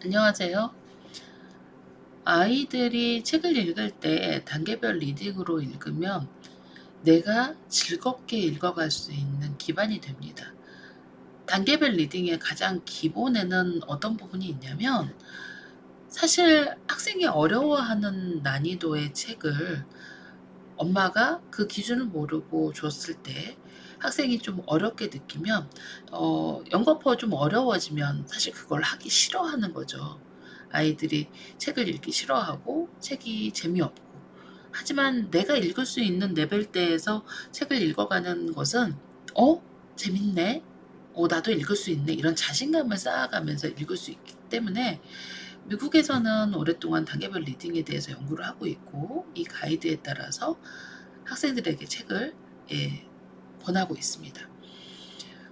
안녕하세요. 아이들이 책을 읽을 때 단계별 리딩으로 읽으면 내가 즐겁게 읽어갈 수 있는 기반이 됩니다. 단계별 리딩의 가장 기본에는 어떤 부분이 있냐면, 사실 학생이 어려워하는 난이도의 책을 엄마가 그 기준을 모르고 줬을 때 학생이 좀 어렵게 느끼면, 연거푸어 좀 어려워지면 사실 그걸 하기 싫어하는 거죠. 아이들이 책을 읽기 싫어하고 책이 재미없고. 하지만 내가 읽을 수 있는 레벨대에서 책을 읽어가는 것은 재밌네. 나도 읽을 수 있네. 이런 자신감을 쌓아가면서 읽을 수 있기 때문에 미국에서는 오랫동안 단계별 리딩에 대해서 연구를 하고 있고, 이 가이드에 따라서 학생들에게 책을 권하고 있습니다.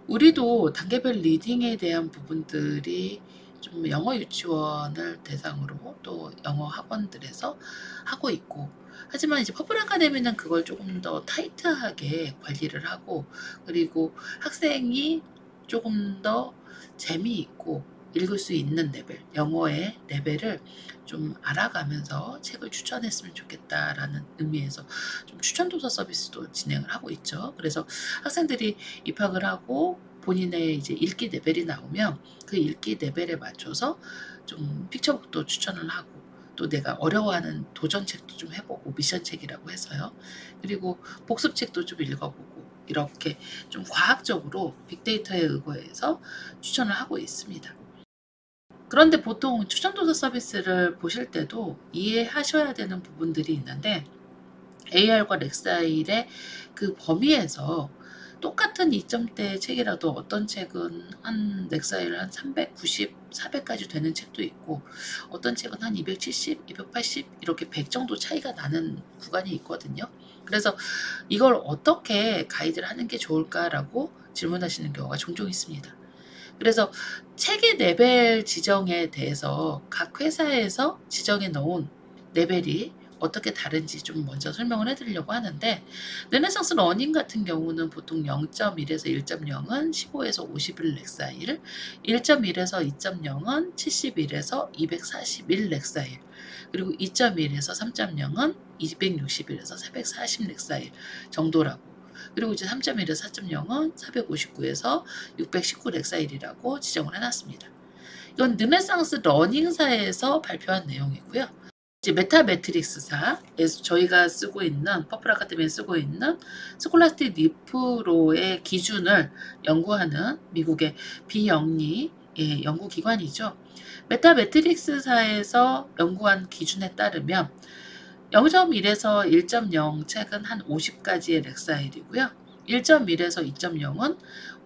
우리도 단계별 리딩에 대한 부분들이 좀 영어 유치원을 대상으로 또 영어 학원들에서 하고 있고, 하지만 이제 퍼플 아카데미는 그걸 조금 더 타이트하게 관리를 하고, 그리고 학생이 조금 더 재미있고 읽을 수 있는 레벨, 영어의 레벨을 좀 알아가면서 책을 추천했으면 좋겠다라는 의미에서 좀 추천 도서 서비스도 진행을 하고 있죠. 그래서 학생들이 입학을 하고 본인의 이제 읽기 레벨이 나오면 그 읽기 레벨에 맞춰서 좀 픽처북도 추천을 하고, 또 내가 어려워하는 도전책도 좀 해보고, 미션책이라고 해서요. 그리고 복습책도 좀 읽어보고, 이렇게 좀 과학적으로 빅데이터에 의거해서 추천을 하고 있습니다. 그런데 보통 추천도서 서비스를 보실 때도 이해하셔야 되는 부분들이 있는데, AR과 렉사일의 그 범위에서 똑같은 2점대의 책이라도 어떤 책은 한 렉사일 한 390, 400까지 되는 책도 있고, 어떤 책은 한 270, 280 이렇게 100 정도 차이가 나는 구간이 있거든요. 그래서 이걸 어떻게 가이드를 하는 게 좋을까라고 질문하시는 경우가 종종 있습니다. 그래서 책의 레벨 지정에 대해서 각 회사에서 지정해 놓은 레벨이 어떻게 다른지 좀 먼저 설명을 해드리려고 하는데, 르네상스 러닝 같은 경우는 보통 0.1에서 1.0은 15에서 51 렉사일, 1.1에서 2.0은 71에서 241 렉사일, 그리고 2.1에서 3.0은 261에서 440 렉사일 정도라고. 그리고 이제 3.1에서 4.0은 459에서 619 렉사일이라고 지정을 해놨습니다. 이건 르네상스 러닝사에서 발표한 내용이고요. 이제 메타매트릭스사에서 저희가 쓰고 있는, 퍼플 아카데미에 쓰고 있는 스콜라스틱 리프로의 기준을 연구하는 미국의 비영리 연구기관이죠. 메타매트릭스사에서 연구한 기준에 따르면 0.1에서 1.0 책은 한 50까지의 렉사일이고요. 1.1에서 2.0은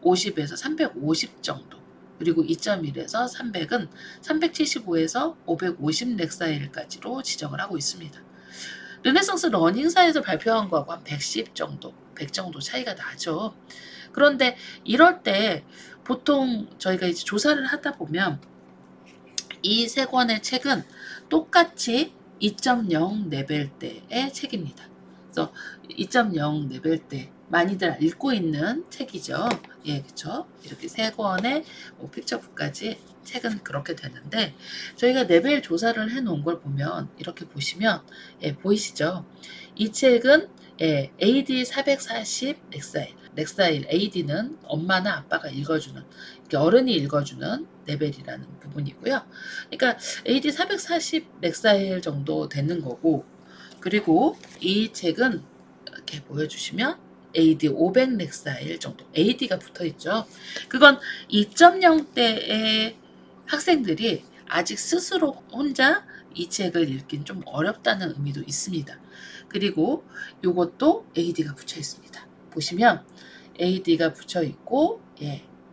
50에서 350 정도, 그리고 2.1에서 300은 375에서 550 렉사일까지로 지정을 하고 있습니다. 르네상스 러닝사에서 발표한 거하고 한 110 정도, 100 정도 차이가 나죠. 그런데 이럴 때 보통 저희가 이제 조사를 하다 보면 이 세 권의 책은 똑같이 2.0 레벨대의 책입니다. 그래서 2.0 레벨대 많이들 읽고 있는 책이죠. 그렇죠. 이렇게 세 권의 픽처북까지 책은 그렇게 되는데, 저희가 레벨 조사를 해놓은 걸 보면 이렇게 보시면 보이시죠? 이 책은 AD 440 렉사일 AD는 엄마나 아빠가 읽어주는, 어른이 읽어주는 레벨이라는 부분이고요. 그러니까 AD 440 렉사일 정도 되는 거고, 그리고 이 책은 이렇게 보여주시면 AD 500 렉사일 정도, AD가 붙어있죠. 그건 2.0대의 학생들이 아직 스스로 혼자 이 책을 읽긴 좀 어렵다는 의미도 있습니다. 그리고 이것도 AD가 붙여 있습니다. 보시면 AD가 붙여 있고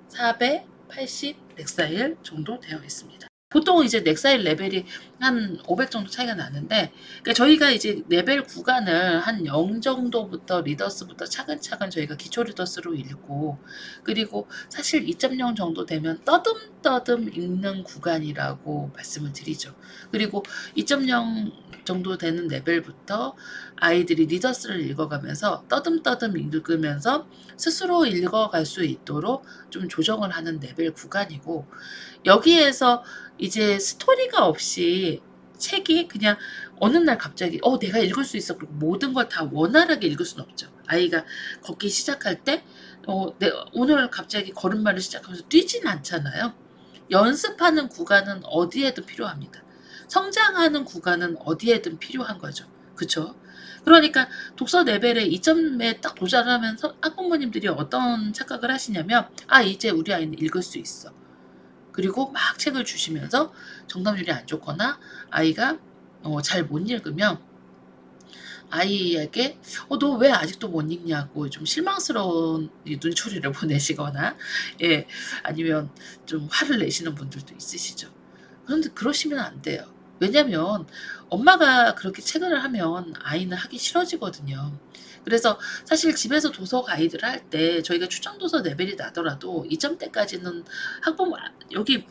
480 렉사일 정도 되어 있습니다. 보통 이제 넥사일 레벨이 한 500 정도 차이가 나는데, 그러니까 저희가 이제 레벨 구간을 한 0 정도부터 리더스부터 차근차근 저희가 기초 리더스로 읽고, 그리고 사실 2.0 정도 되면 떠듬떠듬 읽는 구간이라고 말씀을 드리죠. 그리고 2.0 정도 되는 레벨부터 아이들이 리더스를 읽어가면서 떠듬떠듬 읽으면서 스스로 읽어갈 수 있도록 좀 조정을 하는 레벨 구간이고, 여기에서 이제 스토리가 없이 책이 그냥 어느 날 갑자기 내가 읽을 수 있어. 그리고 모든 걸 다 원활하게 읽을 수는 없죠. 아이가 걷기 시작할 때 오늘 갑자기 걸음마를 시작하면서 뛰지는 않잖아요. 연습하는 구간은 어디에든 필요합니다. 성장하는 구간은 어디에든 필요한 거죠. 그쵸? 그러니까 독서 레벨에 2점에 딱 도달하면서 학부모님들이 어떤 착각을 하시냐면 이제 우리 아이는 읽을 수 있어. 그리고 막 책을 주시면서 정답률이 안 좋거나 아이가 잘 못 읽으면 아이에게 너 왜 아직도 못 읽냐고 좀 실망스러운 눈초리를 보내시거나 아니면 좀 화를 내시는 분들도 있으시죠. 그런데 그러시면 안 돼요. 왜냐면 엄마가 그렇게 책을 하면 아이는 하기 싫어지거든요. 그래서 사실 집에서 도서 가이드를 할 때 저희가 추천 도서 레벨이 나더라도 2점대까지는 학부모 여기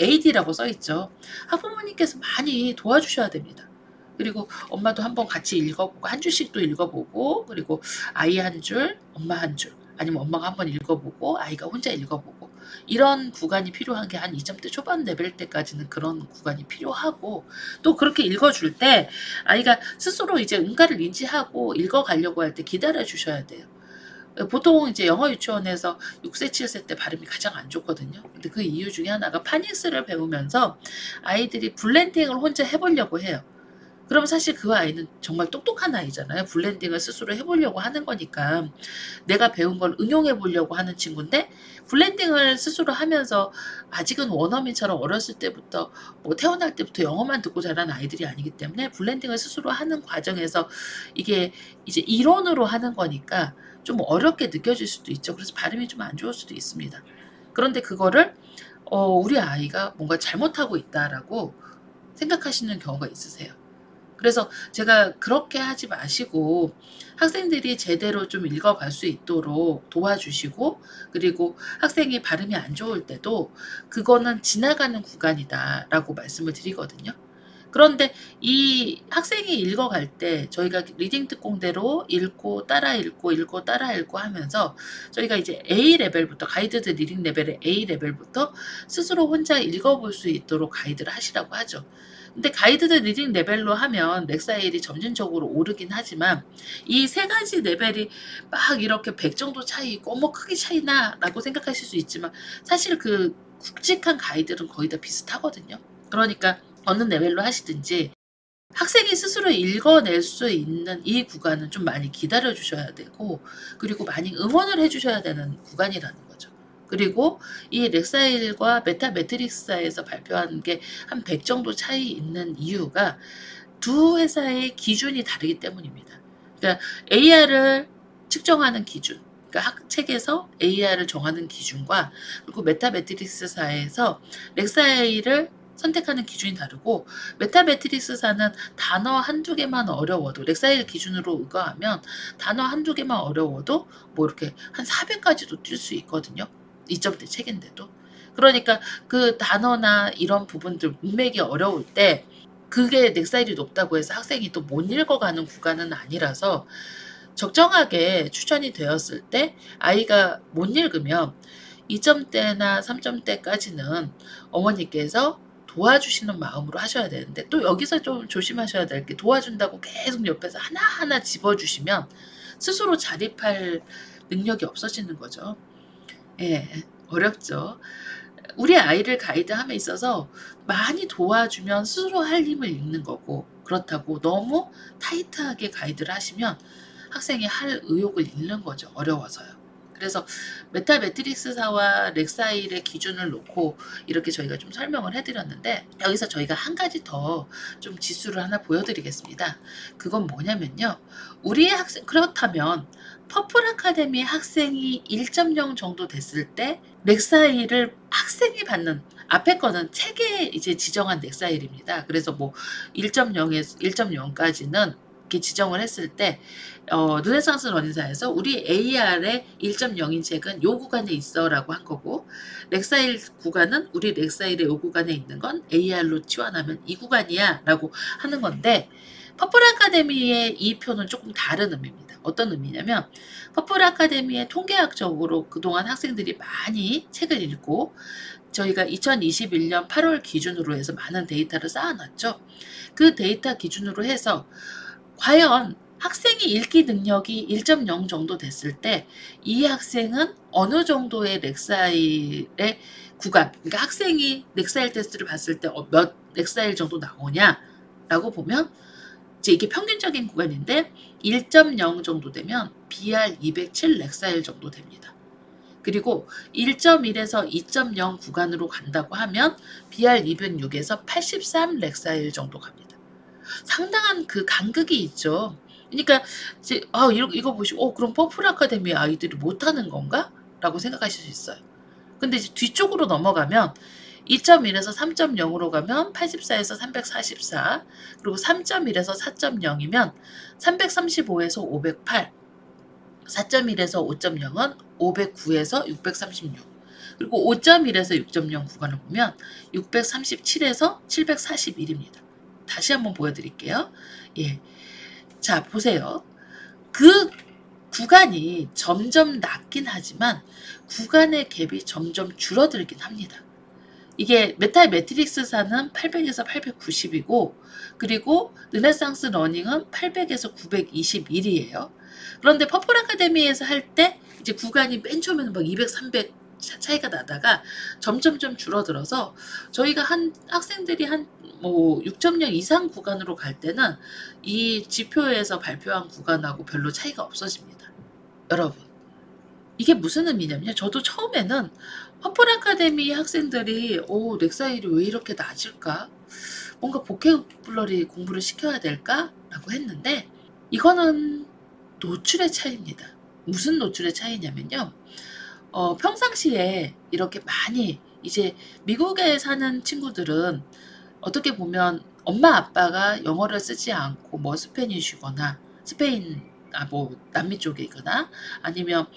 AD라고 써 있죠. 학부모님께서 많이 도와주셔야 됩니다. 그리고 엄마도 한번 같이 읽어보고 한 줄씩 또 읽어보고 그리고 아이 한 줄, 엄마 한 줄 아니면 엄마가 한번 읽어보고 아이가 혼자 읽어보고 이런 구간이 필요한 게 한 2점대 초반 레벨 때까지는 그런 구간이 필요하고 또 그렇게 읽어줄 때 아이가 스스로 이제 응가를 인지하고 읽어가려고 할 때 기다려 주셔야 돼요. 보통 이제 영어 유치원에서 6세, 7세 때 발음이 가장 안 좋거든요. 근데 그 이유 중에 하나가 파닉스를 배우면서 아이들이 블렌딩을 혼자 해보려고 해요. 그럼 사실 그 아이는 정말 똑똑한 아이잖아요. 블렌딩을 스스로 해보려고 하는 거니까 내가 배운 걸 응용해 보려고 하는 친구인데 블렌딩을 스스로 하면서 아직은 원어민처럼 어렸을 때부터 태어날 때부터 영어만 듣고 자란 아이들이 아니기 때문에 블렌딩을 스스로 하는 과정에서 이게 이제 이론으로 하는 거니까 좀 어렵게 느껴질 수도 있죠. 그래서 발음이 좀 안 좋을 수도 있습니다. 그런데 그거를 우리 아이가 뭔가 잘못하고 있다라고 생각하시는 경우가 있으세요. 그래서 제가 그렇게 하지 마시고 학생들이 제대로 좀 읽어갈 수 있도록 도와주시고 그리고 학생이 발음이 안 좋을 때도 그거는 지나가는 구간이다라고 말씀을 드리거든요. 그런데 이 학생이 읽어갈 때 저희가 리딩 특공대로 읽고 따라 읽고 읽고 따라 읽고 하면서 저희가 이제 A 레벨부터 가이드드 리딩 레벨의 A 레벨부터 스스로 혼자 읽어볼 수 있도록 가이드를 하시라고 하죠. 근데 가이드드 리딩 레벨로 하면 렉사일이 점진적으로 오르긴 하지만 이 세 가지 레벨이 막 이렇게 100 정도 차이 있고 크게 차이나 라고 생각하실 수 있지만 사실 그 굵직한 가이드는 거의 다 비슷하거든요. 그러니까 어느 레벨로 하시든지 학생이 스스로 읽어낼 수 있는 이 구간은 좀 많이 기다려 주셔야 되고 그리고 많이 응원을 해 주셔야 되는 구간이라는 거죠. 그리고 이 렉사일과 메타 매트릭스사에서 발표한 게 한 100 정도 차이 있는 이유가 두 회사의 기준이 다르기 때문입니다. 그러니까 AR을 측정하는 기준, 그러니까 책에서 AR을 정하는 기준과 그리고 메타 매트릭스사에서 렉사일을 선택하는 기준이 다르고 메타 매트릭스사는 단어 한두 개만 어려워도 렉사일 기준으로 의거하면 단어 한두 개만 어려워도 이렇게 한 400까지도 뛸 수 있거든요. 2점대 책인데도. 그러니까 그 단어나 이런 부분들 문맥이 어려울 때 그게 넥사일이 높다고 해서 학생이 또 못 읽어가는 구간은 아니라서 적정하게 추천이 되었을 때 아이가 못 읽으면 2점대나 3점대까지는 어머니께서 도와주시는 마음으로 하셔야 되는데 또 여기서 좀 조심하셔야 될 게 도와준다고 계속 옆에서 하나하나 집어주시면 스스로 자립할 능력이 없어지는 거죠. 어렵죠. 우리 아이를 가이드함에 있어서 많이 도와주면 스스로 할 힘을 잃는 거고 그렇다고 너무 타이트하게 가이드를 하시면 학생이 할 의욕을 잃는 거죠. 어려워서요. 그래서 메타 매트릭스사와 렉사일의 기준을 놓고 이렇게 저희가 좀 설명을 해드렸는데 여기서 저희가 한 가지 더 좀 지수를 하나 보여드리겠습니다. 그건 뭐냐면요. 우리의 학생 그렇다면 퍼플 아카데미 학생이 1.0 정도 됐을 때 렉사일을 학생이 받는 앞에 거는 책에 이제 지정한 렉사일입니다. 그래서 1.0에서 1.0까지는 이렇게 지정을 했을 때 르네상스 러닝사에서 우리 AR의 1.0인 책은 요 구간에 있어라고 한 거고 렉사일 구간은 우리 렉사일의 요 구간에 있는 건 AR로 치환하면 이 구간이야라고 하는 건데 퍼플 아카데미의 이 표는 조금 다른 의미입니다. 어떤 의미냐면 퍼플 아카데미의 통계학적으로 그동안 학생들이 많이 책을 읽고 저희가 2021년 8월 기준으로 해서 많은 데이터를 쌓아놨죠. 그 데이터 기준으로 해서 과연 학생이 읽기 능력이 1.0 정도 됐을 때 이 학생은 어느 정도의 렉사일의 구간, 그러니까 학생이 렉사일 테스트를 봤을 때 몇 렉사일 정도 나오냐라고 보면 이제 이게 평균적인 구간인데 1.0 정도 되면 BR 207 렉사일 정도 됩니다. 그리고 1.1에서 2.0 구간으로 간다고 하면 BR 206에서 83 렉사일 정도 갑니다. 상당한 그 간극이 있죠. 그러니까 이제 이거 보시고 그럼 퍼플 아카데미 아이들이 못하는 건가? 라고 생각하실 수 있어요. 근데 이제 뒤쪽으로 넘어가면 2.1에서 3.0으로 가면 84에서 344, 그리고 3.1에서 4.0이면 335에서 508, 4.1에서 5.0은 509에서 636, 그리고 5.1에서 6.0 구간을 보면 637에서 741입니다. 다시 한번 보여드릴게요. 예. 자, 보세요. 그 구간이 점점 낮긴 하지만 구간의 갭이 점점 줄어들긴 합니다. 이게 메타 매트릭스사는 800에서 890이고 그리고 르네상스 러닝은 800에서 921이에요. 그런데 퍼플 아카데미에서 할 때 이제 구간이 맨 처음에는 막 200, 300 차이가 나다가 점점점 줄어들어서 저희가 한 학생들이 한 6.0 이상 구간으로 갈 때는 이 지표에서 발표한 구간하고 별로 차이가 없어집니다. 여러분, 이게 무슨 의미냐면요. 저도 처음에는 퍼플 아카데미 학생들이 렉사일이 왜 이렇게 낮을까? 뭔가 보케블러리 공부를 시켜야 될까? 라고 했는데 이거는 노출의 차이입니다. 무슨 노출의 차이냐면요. 평상시에 이렇게 많이 이제 미국에 사는 친구들은 어떻게 보면 엄마 아빠가 영어를 쓰지 않고 뭐 스페니쉬거나 남미 쪽에 있거나 아니면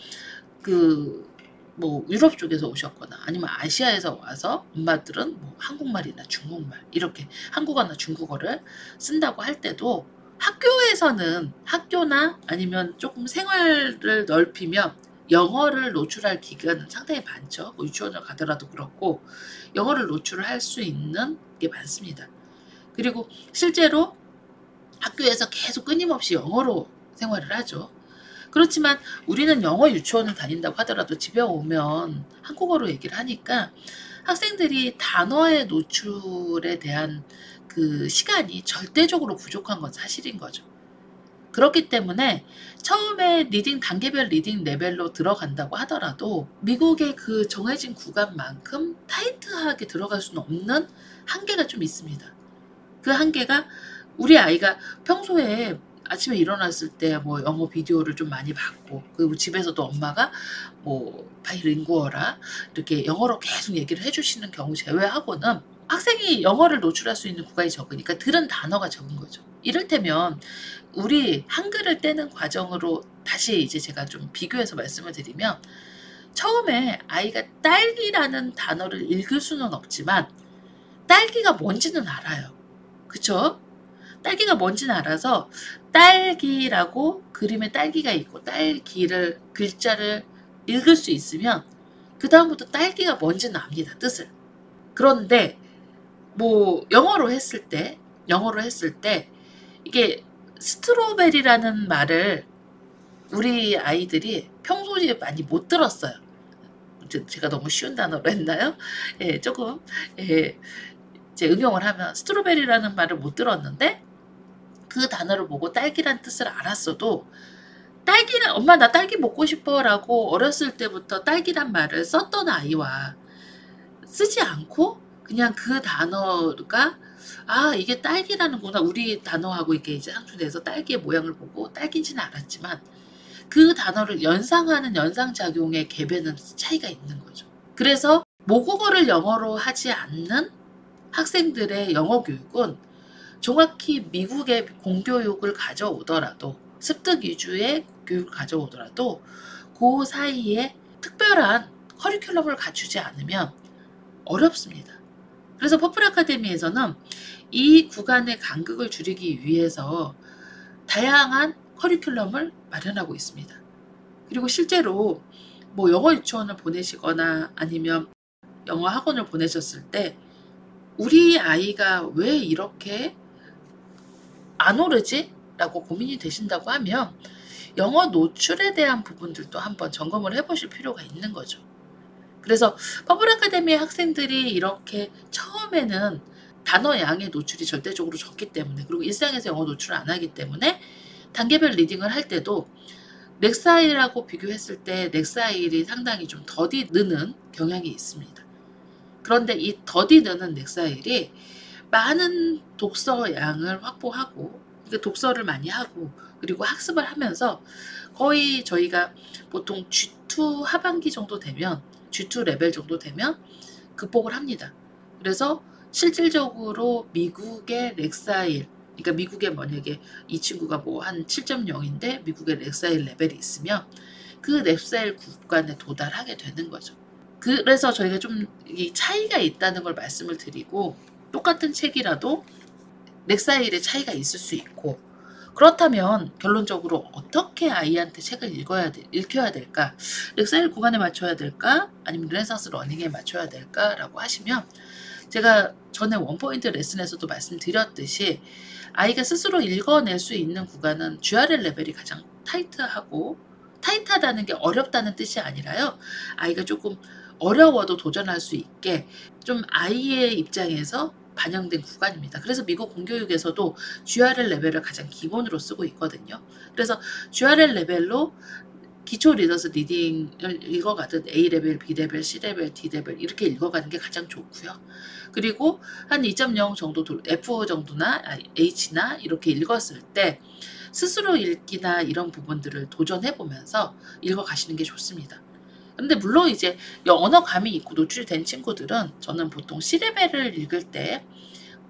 뭐 유럽 쪽에서 오셨거나 아니면 아시아에서 와서 엄마들은 뭐 한국말이나 중국말 이렇게 한국어나 중국어를 쓴다고 할 때도 학교에서는 학교나 아니면 조금 생활을 넓히면 영어를 노출할 기간은 상당히 많죠. 뭐 유치원을 가더라도 그렇고 영어를 노출을 할 수 있는 게 많습니다. 그리고 실제로 학교에서 계속 끊임없이 영어로 생활을 하죠. 그렇지만 우리는 영어 유치원을 다닌다고 하더라도 집에 오면 한국어로 얘기를 하니까 학생들이 단어의 노출에 대한 그 시간이 절대적으로 부족한 건 사실인 거죠. 그렇기 때문에 처음에 단계별 리딩 레벨로 들어간다고 하더라도 미국의 그 정해진 구간만큼 타이트하게 들어갈 수는 없는 한계가 좀 있습니다. 그 한계가 우리 아이가 평소에 아침에 일어났을 때 뭐 영어 비디오를 좀 많이 봤고 그리고 집에서도 엄마가 뭐 바이링구어라 이렇게 영어로 계속 얘기를 해주시는 경우 제외하고는 학생이 영어를 노출할 수 있는 구간이 적으니까 들은 단어가 적은 거죠. 이를테면 우리 한글을 떼는 과정으로 다시 이제 제가 좀 비교해서 말씀을 드리면 처음에 아이가 딸기라는 단어를 읽을 수는 없지만 딸기가 뭔지는 알아요. 그쵸? 딸기가 뭔지는 알아서 딸기라고 그림에 딸기가 있고 글자를 읽을 수 있으면 그 다음부터 딸기가 뭔지는 압니다. 뜻을. 그런데 뭐 영어로 했을 때 이게 스트로베리라는 말을 우리 아이들이 평소에 많이 못 들었어요. 제가 너무 쉬운 단어로 했나요? 예, 조금 이제 응용을 하면 스트로베리라는 말을 못 들었는데 그 단어를 보고 딸기란 뜻을 알았어도 엄마 나 딸기 먹고 싶어 라고 어렸을 때부터 딸기란 말을 썼던 아이와 쓰지 않고 그냥 그 단어가 이게 딸기라는구나 우리 단어하고 이렇게 이제 상충돼서 딸기의 모양을 보고 딸기인지는 알았지만 그 단어를 연상하는 연상작용의 갭에는 차이가 있는 거죠. 그래서 모국어를 영어로 하지 않는 학생들의 영어 교육은 정확히 미국의 공교육을 가져오더라도 습득 위주의 교육을 가져오더라도 그 사이에 특별한 커리큘럼을 갖추지 않으면 어렵습니다. 그래서 퍼플 아카데미에서는 이 구간의 간극을 줄이기 위해서 다양한 커리큘럼을 마련하고 있습니다. 그리고 실제로 뭐 영어 유치원을 보내시거나 아니면 영어 학원을 보내셨을 때 우리 아이가 왜 이렇게 안 오르지? 라고 고민이 되신다고 하면 영어 노출에 대한 부분들도 한번 점검을 해보실 필요가 있는 거죠. 그래서 퍼플 아카데미 학생들이 이렇게 처음에는 단어 양의 노출이 절대적으로 적기 때문에, 그리고 일상에서 영어 노출을 안 하기 때문에 단계별 리딩을 할 때도 넥사일하고 비교했을 때 넥사일이 상당히 좀 더디 느는 경향이 있습니다. 그런데 이 더디 느는 넥사일이 많은 독서 양을 확보하고, 독서를 많이 하고 그리고 학습을 하면서 거의 저희가 보통 G2 하반기 정도 되면, G2 레벨 정도 되면 극복을 합니다. 그래서 실질적으로 미국의 렉사일, 그러니까 미국에 만약에 이 친구가 뭐 한 7.0인데 미국의 렉사일 레벨이 있으면 그 렉사일 구간에 도달하게 되는 거죠. 그래서 저희가 좀 이 차이가 있다는 걸 말씀을 드리고, 똑같은 책이라도 렉사일의 차이가 있을 수 있고, 그렇다면 결론적으로 어떻게 아이한테 책을 읽혀야 될까? 렉사일 구간에 맞춰야 될까? 아니면 르네상스 러닝에 맞춰야 될까? 라고 하시면, 제가 전에 원포인트 레슨에서도 말씀드렸듯이 아이가 스스로 읽어낼 수 있는 구간은 GRL 레벨이 가장 타이트하다는 게 어렵다는 뜻이 아니라요. 아이가 조금 어려워도 도전할 수 있게 좀 아이의 입장에서 반영된 구간입니다. 그래서 미국 공교육에서도 GRL 레벨을 가장 기본으로 쓰고 있거든요. 그래서 GRL 레벨로 기초 리더스 리딩을 읽어가듯 A레벨, B레벨, C레벨, D레벨 이렇게 읽어가는 게 가장 좋고요. 그리고 한 2.0 정도, F 정도나 H나 이렇게 읽었을 때 스스로 읽기나 이런 부분들을 도전해보면서 읽어가시는 게 좋습니다. 근데 물론 이제 언어감이 있고 노출이 된 친구들은 저는 보통 C레벨을 읽을 때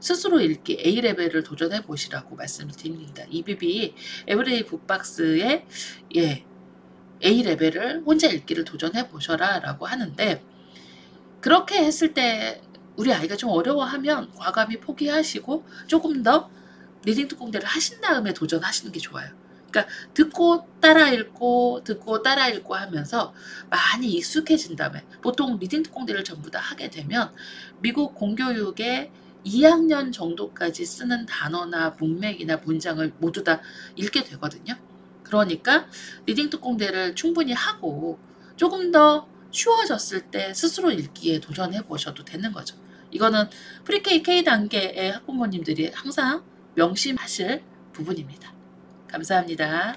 스스로 읽기 A레벨을 도전해 보시라고 말씀을 드립니다. EBB 에브리데이 북박스의 A레벨을 혼자 읽기를 도전해 보셔라 라고 하는데, 그렇게 했을 때 우리 아이가 좀 어려워하면 과감히 포기하시고 조금 더 리딩 특공대를 하신 다음에 도전하시는 게 좋아요. 그러니까 듣고 따라 읽고 하면서 많이 익숙해진 다음에, 보통 리딩 특공대를 전부 다 하게 되면 미국 공교육의 2학년 정도까지 쓰는 단어나 문맥이나 문장을 모두 다 읽게 되거든요. 그러니까 리딩 특공대를 충분히 하고 조금 더 쉬워졌을 때 스스로 읽기에 도전해 보셔도 되는 거죠. 이거는 프리K K단계의 학부모님들이 항상 명심하실 부분입니다. 감사합니다.